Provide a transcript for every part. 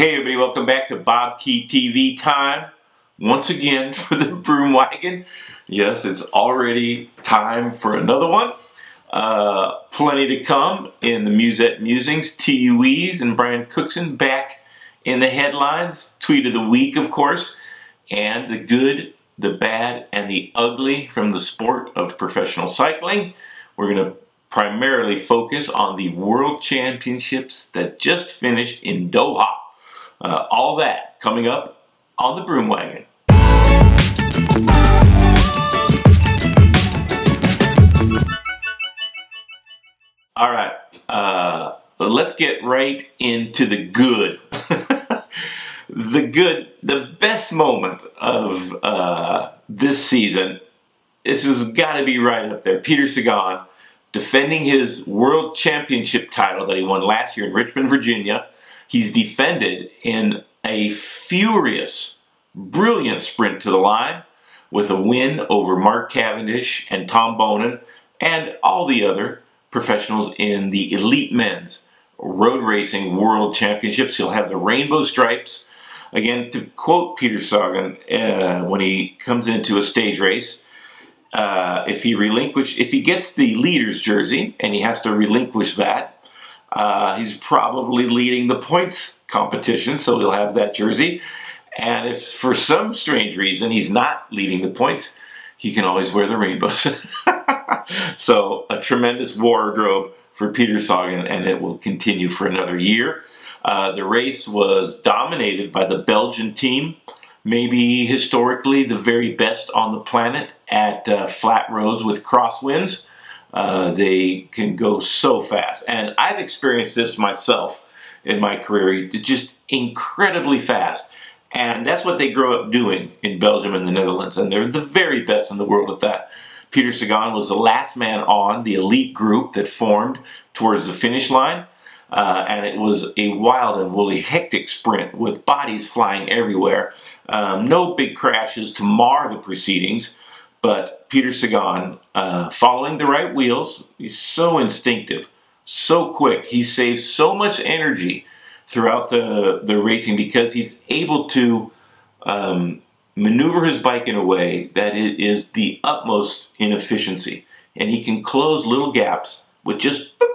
Hey everybody, welcome back to BobkeTV time. Once again for the Broom Wagon. Yes, it's already time for another one. Plenty to come in the Musette Musings, TUEs, and Brian Cookson back in the headlines. Tweet of the week, of course. And the good, the bad, and the ugly from the sport of professional cycling. We're going to primarily focus on the World Championships that just finished in Doha. All that coming up on the Broom Wagon. All right, let's get right into the good. The best moment of this season, this has got to be right up there. Peter Sagan defending his World Championship title that he won last year in Richmond, Virginia. He's defended in a furious, brilliant sprint to the line with a win over Mark Cavendish and Tom Boonen and all the other professionals in the elite men's road racing world championships. He'll have the rainbow stripes. Again, to quote Peter Sagan, when he comes into a stage race, if he gets the leader's jersey and he has to relinquish that, he's probably leading the points competition, so he'll have that jersey. And if for some strange reason he's not leading the points, he can always wear the rainbows. So a tremendous wardrobe for Peter Sagan, and it will continue for another year. The race was dominated by the Belgian team, maybe historically the very best on the planet at flat roads with crosswinds. They can go so fast, and I've experienced this myself in my career, just incredibly fast, and that's what they grow up doing in Belgium and the Netherlands, and they're the very best in the world at that. Peter Sagan was the last man on the elite group that formed towards the finish line, and it was a wild and woolly, hectic sprint with bodies flying everywhere. No big crashes to mar the proceedings. But Peter Sagan, following the right wheels, he's so instinctive, so quick. He saves so much energy throughout the racing because he's able to maneuver his bike in a way that it is the utmost in efficiency. And he can close little gaps with just boop,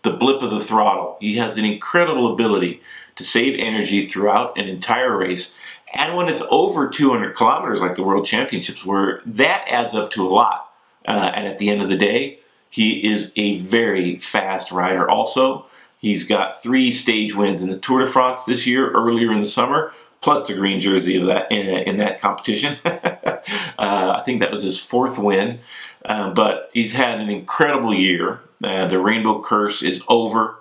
the blip of the throttle. He has an incredible ability to save energy throughout an entire race. And when it's over 200 kilometers like the World Championships were, that adds up to a lot. And at the end of the day, he is a very fast rider also. He's got 3 stage wins in the Tour de France this year, earlier in the summer, plus the green jersey of that in that competition. I think that was his 4th win. But he's had an incredible year. The Rainbow Curse is over.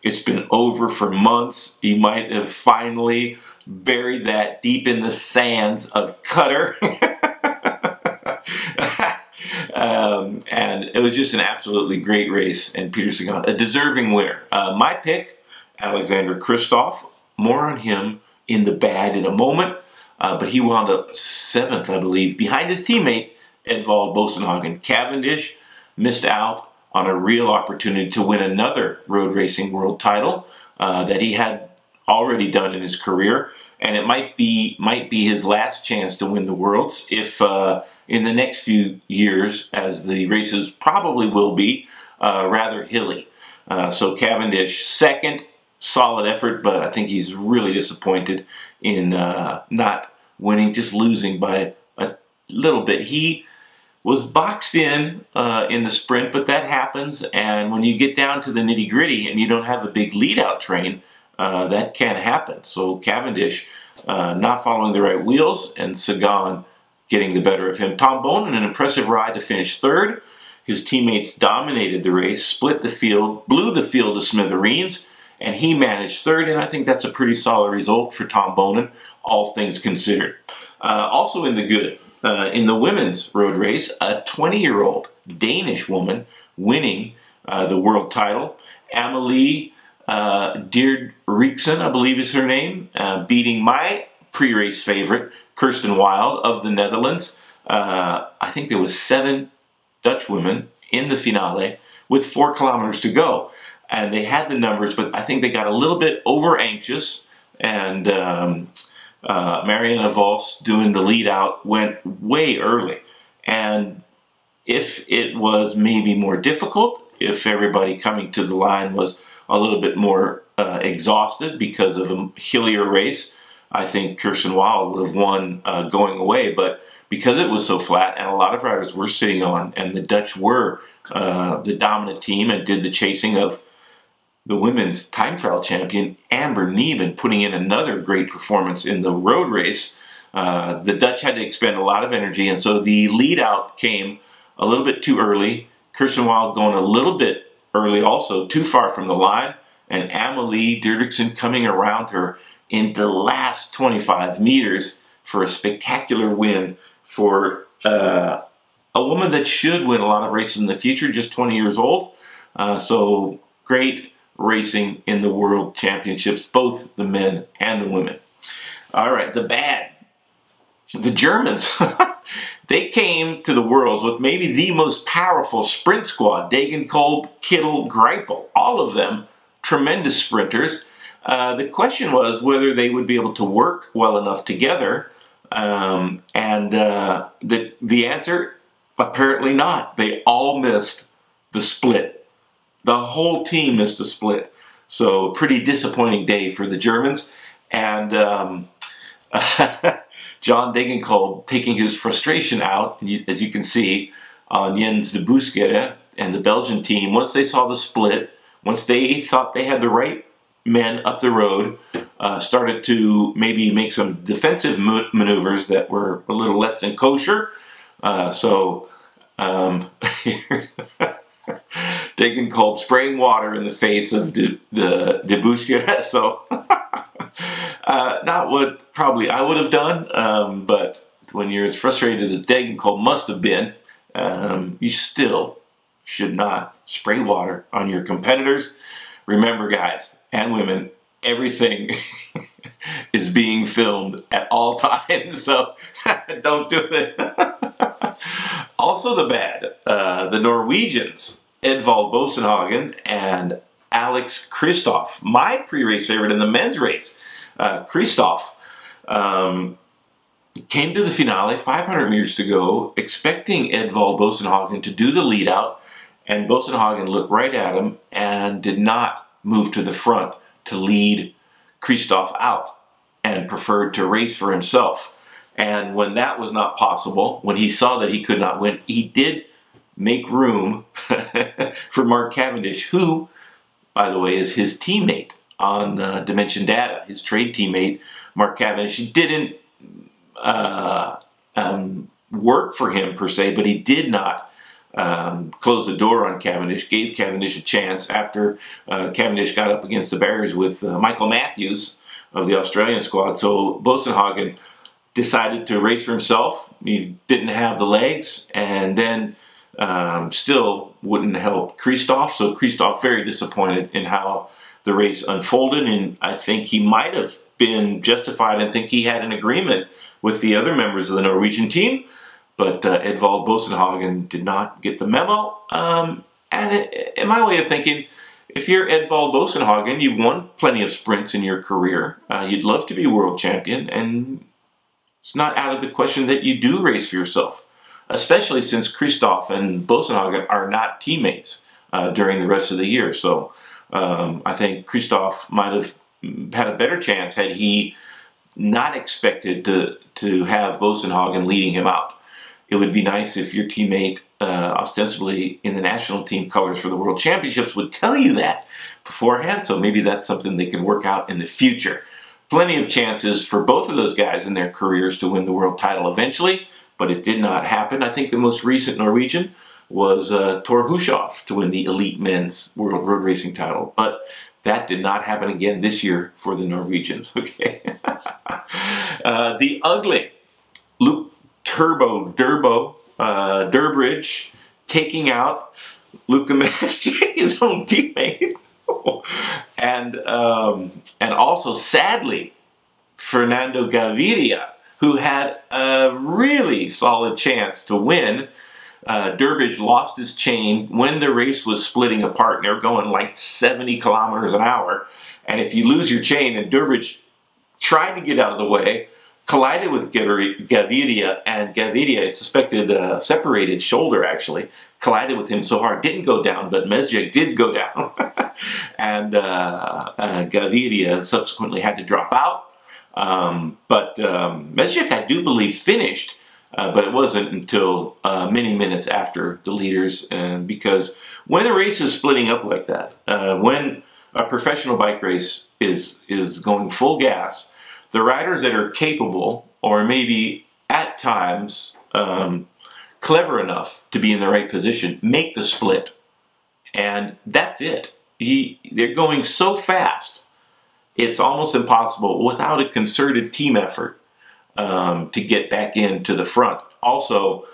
It's been over for months. He might have finally buried that deep in the sands of Qatar. And it was just an absolutely great race, and Peter Sagan, a deserving winner. My pick, Alexander Kristoff. More on him in the bad in a moment, but he wound up 7th, I believe, behind his teammate, Edvald Boasson. Cavendish missed out on a real opportunity to win another road racing world title that he had already done in his career, and it might be his last chance to win the Worlds if in the next few years, as the races probably will be rather hilly. So Cavendish 2nd, solid effort, but I think he's really disappointed in not winning, just losing by a little bit. He was boxed in the sprint, but that happens, and when you get down to the nitty-gritty and you don't have a big lead-out train, that can happen. So Cavendish not following the right wheels, and Sagan getting the better of him. Tom Boonen, an impressive ride to finish 3rd. His teammates dominated the race, split the field, blew the field to smithereens, and he managed 3rd, and I think that's a pretty solid result for Tom Boonen, all things considered. Also in the good, in the women's road race, a 20-year-old Danish woman winning the world title. Amalie Dieriksen, I believe is her name, beating my pre-race favorite, Kirsten Wild of the Netherlands. I think there was 7 Dutch women in the finale with 4 kilometers to go. And they had the numbers, but I think they got a little bit over anxious and Marianne Vos doing the lead out went way early. And if it was maybe more difficult, if everybody coming to the line was a little bit more exhausted because of a hillier race, I think Cookson would have won going away. But because it was so flat and a lot of riders were sitting on, and the Dutch were the dominant team and did the chasing of the women's time trial champion Amber Neben, putting in another great performance in the road race, the Dutch had to expend a lot of energy, and so the lead out came a little bit too early. Cookson going a little bit early also, too far from the line, and Amalie Didrikson coming around her in the last 25 meters for a spectacular win for a woman that should win a lot of races in the future, just 20 years old. So great racing in the World Championships, both the men and the women. All right, the bad. The Germans, they came to the Worlds with maybe the most powerful sprint squad. Degenkolb, Kittel, Greipel, all of them tremendous sprinters. The question was whether they would be able to work well enough together, and the answer, apparently not. They all missed the split. The whole team missed a split. So pretty disappointing day for the Germans. And John Degenkolb taking his frustration out, as you can see, on Jens de Buskere and the Belgian team. Once they saw the split, once they thought they had the right men up the road, started to maybe make some defensive maneuvers that were a little less than kosher. Degenkolb spraying water in the face of de Buskere. So not what probably I would have done, but when you're as frustrated as Degenkolb must have been, you still should not spray water on your competitors. Remember, guys and women, everything is being filmed at all times, so don't do it. Also the bad, the Norwegians, Edvald Boasson and Alex Kristoff, my pre-race favorite in the men's race. Kristoff came to the finale, 500 meters to go, expecting Edvald Boasson to do the lead out, and Boasson looked right at him and did not move to the front to lead Kristoff out and preferred to race for himself. And when that was not possible, when he saw that he could not win, he did make room for Mark Cavendish, who, by the way, is his teammate on Dimension Data, his trade teammate, Mark Cavendish. He didn't work for him per se, but he did not close the door on Cavendish, gave Cavendish a chance after Cavendish got up against the barriers with Michael Matthews of the Australian squad. So Boasson decided to race for himself. He didn't have the legs, and then still wouldn't help Kristoff. So Kristoff very disappointed in how the race unfolded, and I think he might have been justified and think he had an agreement with the other members of the Norwegian team, but Edvald Boasson did not get the memo. And in my way of thinking, if you're Edvald Boasson, you've won plenty of sprints in your career. You'd love to be world champion, and it's not out of the question that you do race for yourself, especially since Kristoff and Boasson are not teammates during the rest of the year. So I think Kristoff might have had a better chance had he not expected to have Boasson leading him out. It would be nice if your teammate, ostensibly in the national team colors for the World Championships, would tell you that beforehand, so maybe that's something they can work out in the future. Plenty of chances for both of those guys in their careers to win the world title eventually, but it did not happen. I think the most recent Norwegian was Thor Hushovd to win the elite men's world road racing title, but that did not happen again this year for the Norwegians. Okay. The ugly Luke Durbridge taking out Luka Mestic, his own teammate, and also sadly Fernando Gaviria, who had a really solid chance to win. Durbridge lost his chain when the race was splitting apart, and they were going like 70 kilometers an hour. And if you lose your chain, and Durbridge tried to get out of the way, collided with Gaviria, and Gaviria, suspected separated shoulder actually, collided with him so hard, didn't go down, but Mezgec did go down. And Gaviria subsequently had to drop out. But Mezgec, I do believe, finished, but it wasn't until many minutes after the leaders, because when a race is splitting up like that, when a professional bike race is going full gas, the riders that are capable, or maybe at times clever enough to be in the right position, make the split. And that's it. They're going so fast, it's almost impossible without a concerted team effort to get back into the front. Also,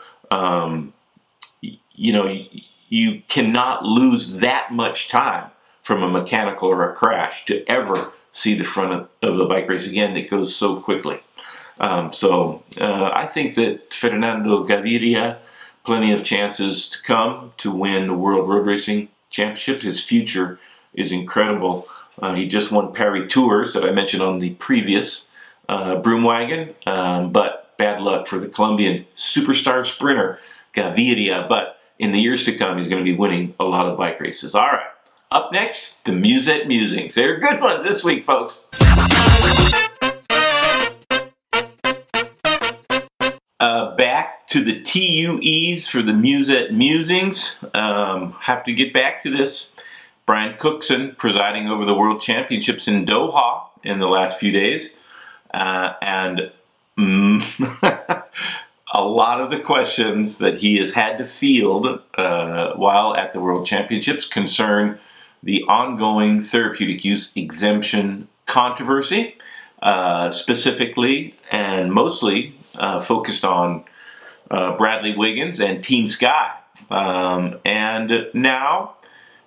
you know, you cannot lose that much time from a mechanical or a crash to ever see the front of the bike race again. That goes so quickly. I think that Fernando Gaviria, plenty of chances to come to win the World Road Racing Championship. His future is incredible. He just won Paris Tours that I mentioned on the previous Broom Wagon, but bad luck for the Colombian superstar sprinter Gaviria. But in the years to come, he's going to be winning a lot of bike races. All right. Up next, the Musette Musings. They're good ones this week, folks. Back to the TUEs for the Musette Musings. Have to get back to this. Brian Cookson presiding over the World Championships in Doha in the last few days. A lot of the questions that he has had to field while at the World Championships concern the ongoing therapeutic use exemption controversy, specifically and mostly focused on Bradley Wiggins and Team Sky. And now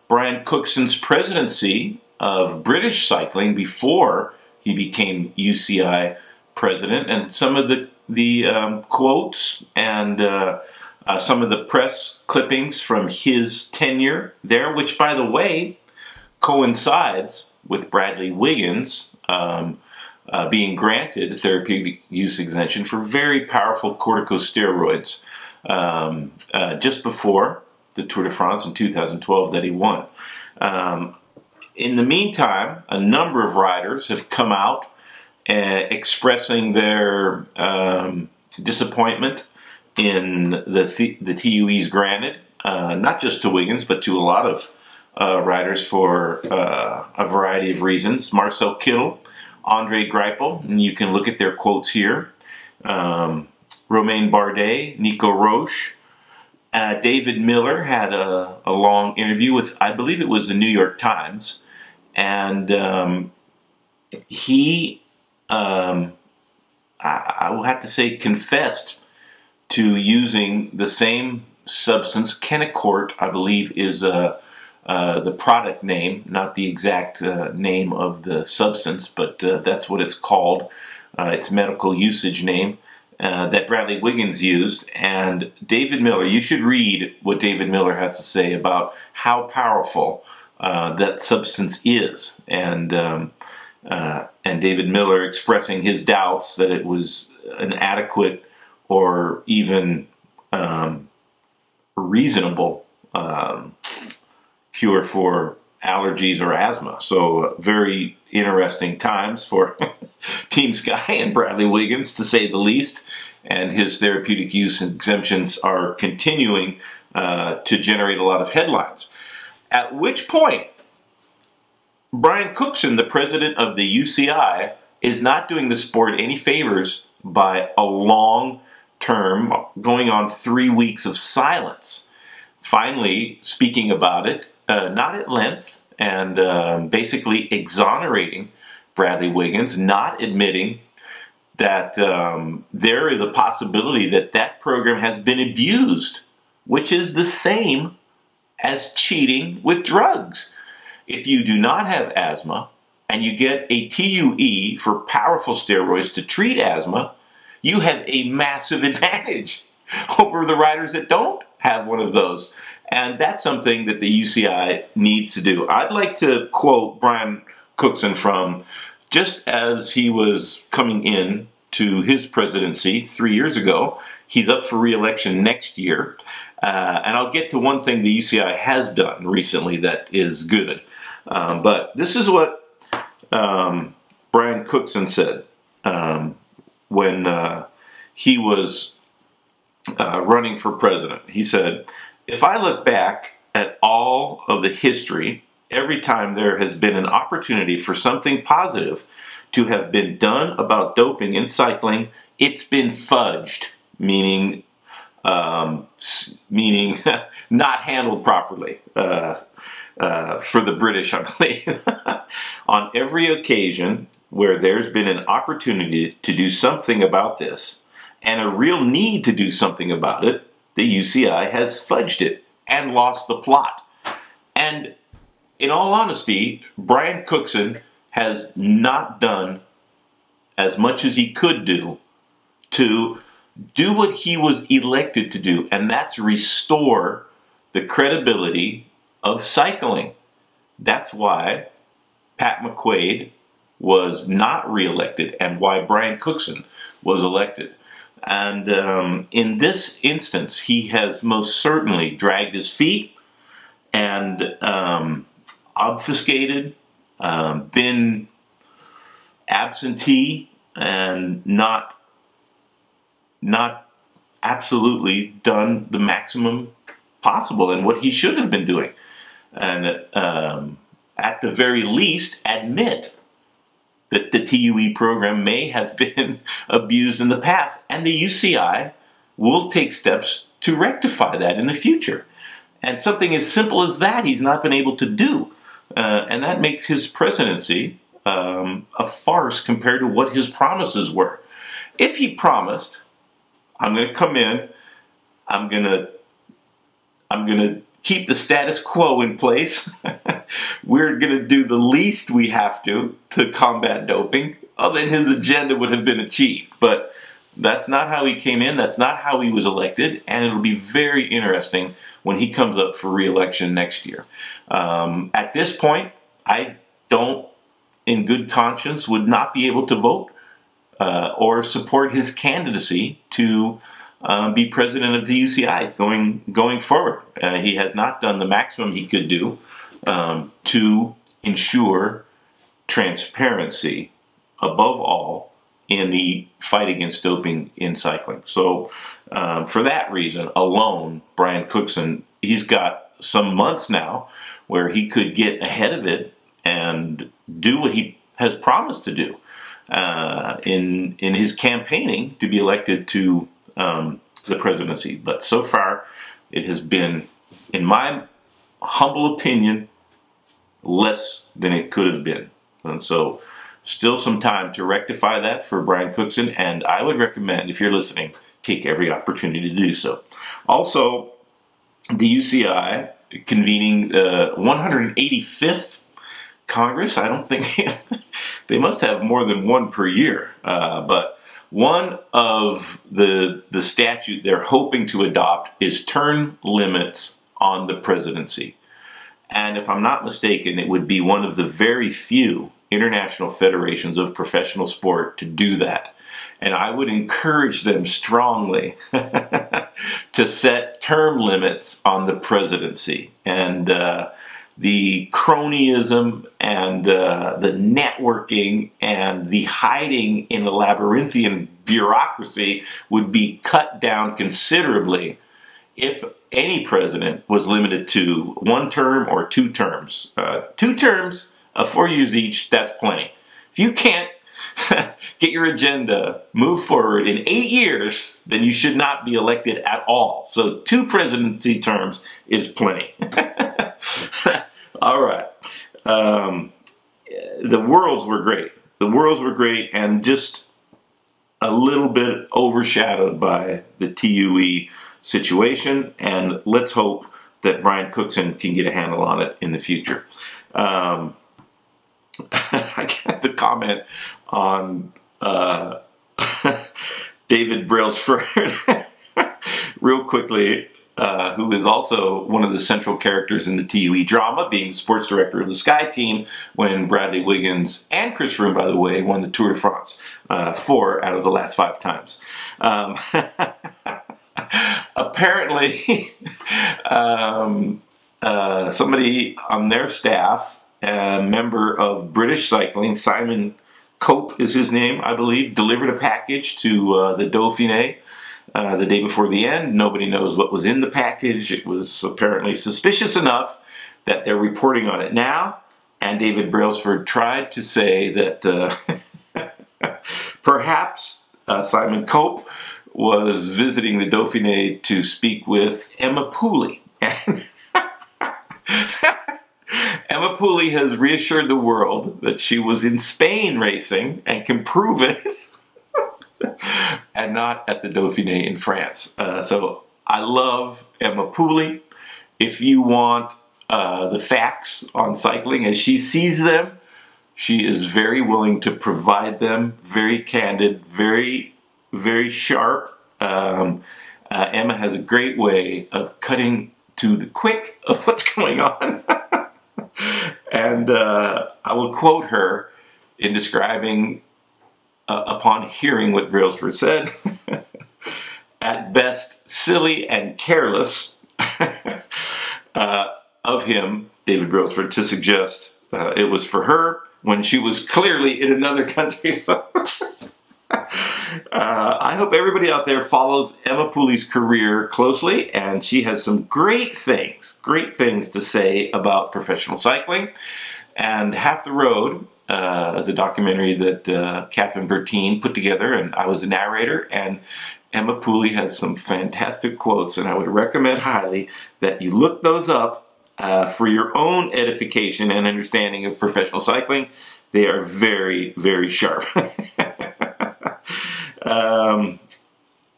Brian Cookson's presidency of British cycling before he became UCI president, and some of the quotes and some of the press clippings from his tenure there, which, by the way, coincides with Bradley Wiggins being granted therapeutic use exemption for very powerful corticosteroids just before the Tour de France in 2012 that he won. In the meantime, a number of riders have come out expressing their disappointment in the TUEs granted, not just to Wiggins, but to a lot of riders for a variety of reasons. Marcel Kittel, Andre Greipel, and you can look at their quotes here. Romain Bardet, Nico Roche. David Miller had a long interview with, I believe it was the New York Times, and he, I will have to say, confessed to using the same substance. Kennicort, I believe, is the product name, not the exact name of the substance, but that's what it's called. Its medical usage name. That Bradley Wiggins used. And David Miller, you should read what David Miller has to say about how powerful that substance is. And David Miller expressing his doubts that it was an adequate or even reasonable cure for allergies or asthma. So very interesting times for Team Sky and Bradley Wiggins, to say the least, and his therapeutic use exemptions are continuing to generate a lot of headlines. At which point, Brian Cookson, the president of the UCI, is not doing the sport any favors by a long term, going on 3 weeks of silence. Finally, speaking about it, not at length, and basically exonerating Bradley Wiggins, not admitting that there is a possibility that that program has been abused, which is the same as cheating with drugs. If you do not have asthma and you get a TUE for powerful steroids to treat asthma, you have a massive advantage over the riders that don't have one of those. And that's something that the UCI needs to do. I'd like to quote Brian Cookson from just as he was coming in to his presidency 3 years ago, he's up for re-election next year. And I'll get to one thing the UCI has done recently that is good. But this is what Brian Cookson said when he was running for president. He said, "If I look back at all of the history, every time there has been an opportunity for something positive to have been done about doping in cycling, it's been fudged," meaning not handled properly, for the British, I believe. "On every occasion where there's been an opportunity to do something about this, and a real need to do something about it, the UCI has fudged it and lost the plot." And in all honesty, Brian Cookson has not done as much as he could do to do what he was elected to do, and that's restore the credibility of cycling. That's why Pat McQuaid was not reelected and why Brian Cookson was elected. And in this instance, he has most certainly dragged his feet and obfuscated, been absentee, and not absolutely done the maximum possible and what he should have been doing. And at the very least, admit that the TUE program may have been abused in the past, and the UCI will take steps to rectify that in the future. And something as simple as that he's not been able to do. And that makes his presidency a farce compared to what his promises were. If he promised, "I'm going to come in, I'm going to keep the status quo in place, we're going to do the least we have to combat doping," then his agenda would have been achieved. But that's not how he came in, that's not how he was elected, and it'll be very interesting when he comes up for re-election next year. At this point, I don't, in good conscience, would not be able to vote or support his candidacy to be president of the UCI going forward. He has not done the maximum he could do to ensure transparency, above all, in the fight against doping in cycling. So for that reason alone, Brian Cookson, he's got some months now where he could get ahead of it and do what he has promised to do in his campaigning to be elected to the presidency. But so far, it has been, in my humble opinion, less than it could have been. And so, still some time to rectify that for Brian Cookson, and I would recommend, if you're listening, take every opportunity to do so. Also, the UCI convening the 185th Congress. I don't think they must have more than one per year, but one of the statute they're hoping to adopt is term limits on the presidency. And if I'm not mistaken, it would be one of the very few international federations of professional sport to do that. And I would encourage them strongly to set term limits on the presidency. And the cronyism and the networking and the hiding in the labyrinthian bureaucracy would be cut down considerably if any president was limited to 1 term or 2 terms. 2 terms of 4 years each, that's plenty. If you can't get your agenda moved forward in 8 years, then you should not be elected at all. So 2 presidency terms is plenty. All right. The Worlds were great. The Worlds were great, and just a little bit overshadowed by the TUE situation, and let's hope that Brian Cookson can get a handle on it in the future. I got the comment on David Brailsford real quickly. who is also one of the central characters in the TUE drama, being the sports director of the Sky team when Bradley Wiggins and Chris Froome, by the way, won the Tour de France 4 out of the last 5 times. Apparently, somebody on their staff, a member of British cycling, Simon Cope is his name, I believe, delivered a package to the Dauphiné the day before the end. Nobody knows what was in the package. It was apparently suspicious enough that they're reporting on it now. And David Brailsford tried to say that perhaps Simon Cope was visiting the Dauphiné to speak with Emma Pooley. Emma Pooley has reassured the world that she was in Spain racing and can prove it, and not at the Dauphiné in France. So I love Emma Pooley. If you want the facts on cycling as she sees them, she is very willing to provide them, very candid, very, very sharp. Emma has a great way of cutting to the quick of what's going on. And I will quote her in describing, upon hearing what Brailsford said, at best silly and careless of him, David Brailsford, to suggest it was for her when she was clearly in another country. So I hope everybody out there follows Emma Pooley's career closely, and she has some great things to say about professional cycling. And Half the Road is a documentary that Catherine Bertine put together, and I was the narrator, and Emma Pooley has some fantastic quotes, and I would recommend highly that you look those up for your own edification and understanding of professional cycling. They are very, very sharp.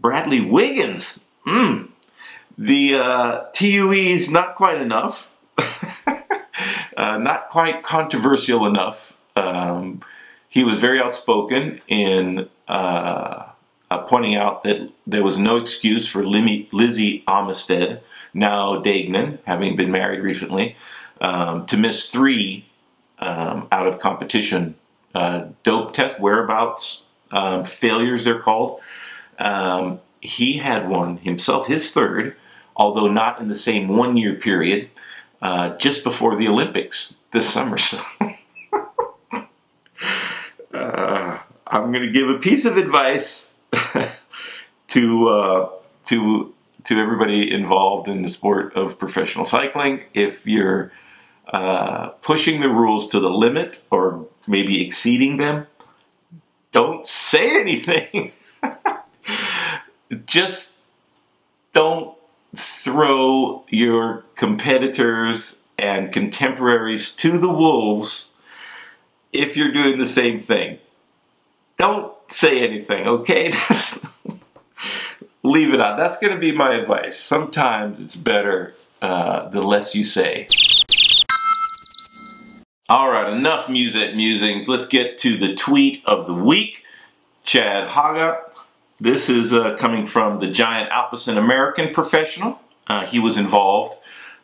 Bradley Wiggins, the TUEs not quite enough, not quite controversial enough. He was very outspoken in pointing out that there was no excuse for Lizzie Armistead, now Dagnan, having been married recently, to miss 3 out of competition dope test whereabouts failures, they're called. He had one himself, his 3rd, although not in the same 1-year period, just before the Olympics this summer. So I'm going to give a piece of advice to everybody involved in the sport of professional cycling. If you're pushing the rules to the limit or maybe exceeding them, don't say anything. Just don't throw your competitors and contemporaries to the wolves if you're doing the same thing. Don't say anything, okay? Leave it out. That's going to be my advice. Sometimes it's better the less you say. All right, enough musings. Let's get to the tweet of the week. Chad Haga. This is coming from the Giant Alpecin American professional. He was involved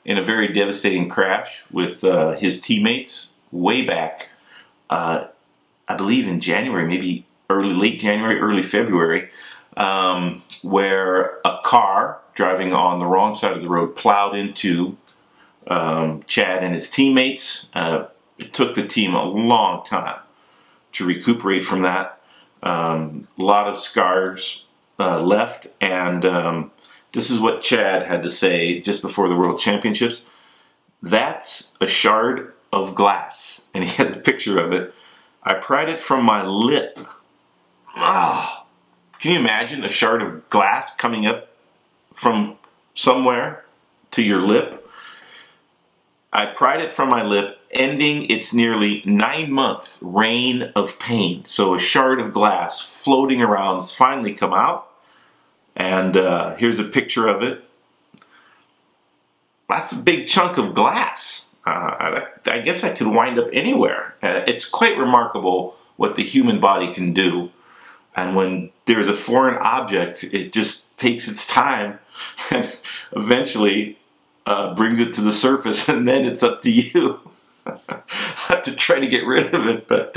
in a very devastating crash with his teammates way back, I believe in January, maybe late January, early February, where a car driving on the wrong side of the road plowed into Chad and his teammates. It took the team a long time to recuperate from that. A lot of scars left, and this is what Chad had to say just before the World Championships. "That's a shard of glass," and he has a picture of it. "I pried it from my lip." Ah, can you imagine a shard of glass coming up from somewhere to your lip? "I pried it from my lip, ending its nearly 9-month reign of pain." So a shard of glass floating around has finally come out. And here's a picture of it. That's a big chunk of glass. I guess I could wind up anywhere. It's quite remarkable what the human body can do. And when there's a foreign object, it just takes its time and eventually brings it to the surface, and then it's up to you to try to get rid of it. But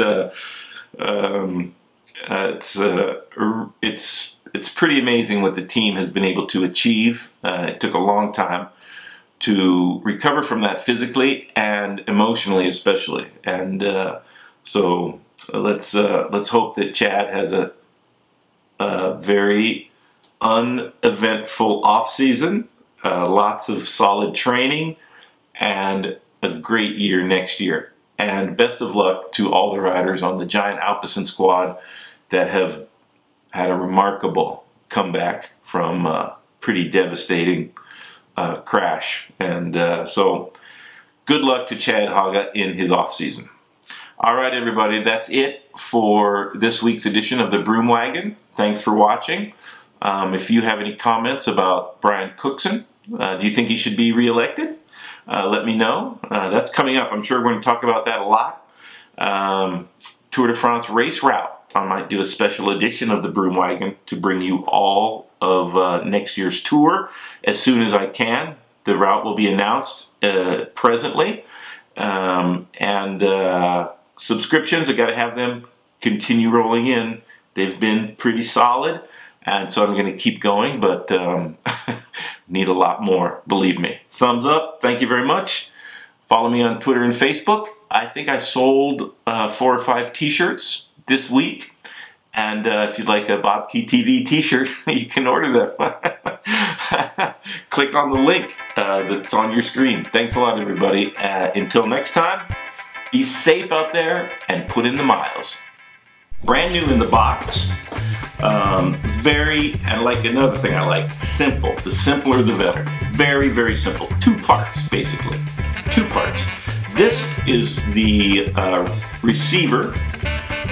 it's pretty amazing what the team has been able to achieve. It took a long time to recover from that physically and emotionally, especially. And so let's hope that Chad has a very uneventful off season, lots of solid training, and a great year next year. And best of luck to all the riders on the Giant Alpecin squad that have had a remarkable comeback from a pretty devastating crash. And so good luck to Chad Haga in his off season. All right, everybody, that's it for this week's edition of the Broom Wagon. Thanks for watching. If you have any comments about Brian Cookson, do you think he should be reelected? Let me know. That's coming up. I'm sure we're going to talk about that a lot. Tour de France race route. I might do a special edition of the Broom Wagon to bring you all of next year's tour as soon as I can. The route will be announced presently. Subscriptions, I got to have them continue rolling in. They've been pretty solid, and so I'm going to keep going, but need a lot more, believe me. Thumbs up, thank you very much. Follow me on Twitter and Facebook. I think I sold 4 or 5 t-shirts this week, and if you'd like a BobkeTV t-shirt, you can order them. Click on the link that's on your screen. Thanks a lot, everybody. Until next time, be safe out there and put in the miles. Brand new in the box. And like another thing I like, simple. The simpler the better. Very, very simple. 2 parts, basically. 2 parts. This is the receiver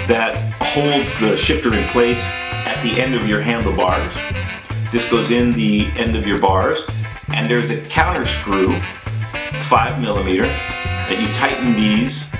that holds the shifter in place at the end of your handlebars. This goes in the end of your bars, and there's a counter screw, 5mm, that you tighten these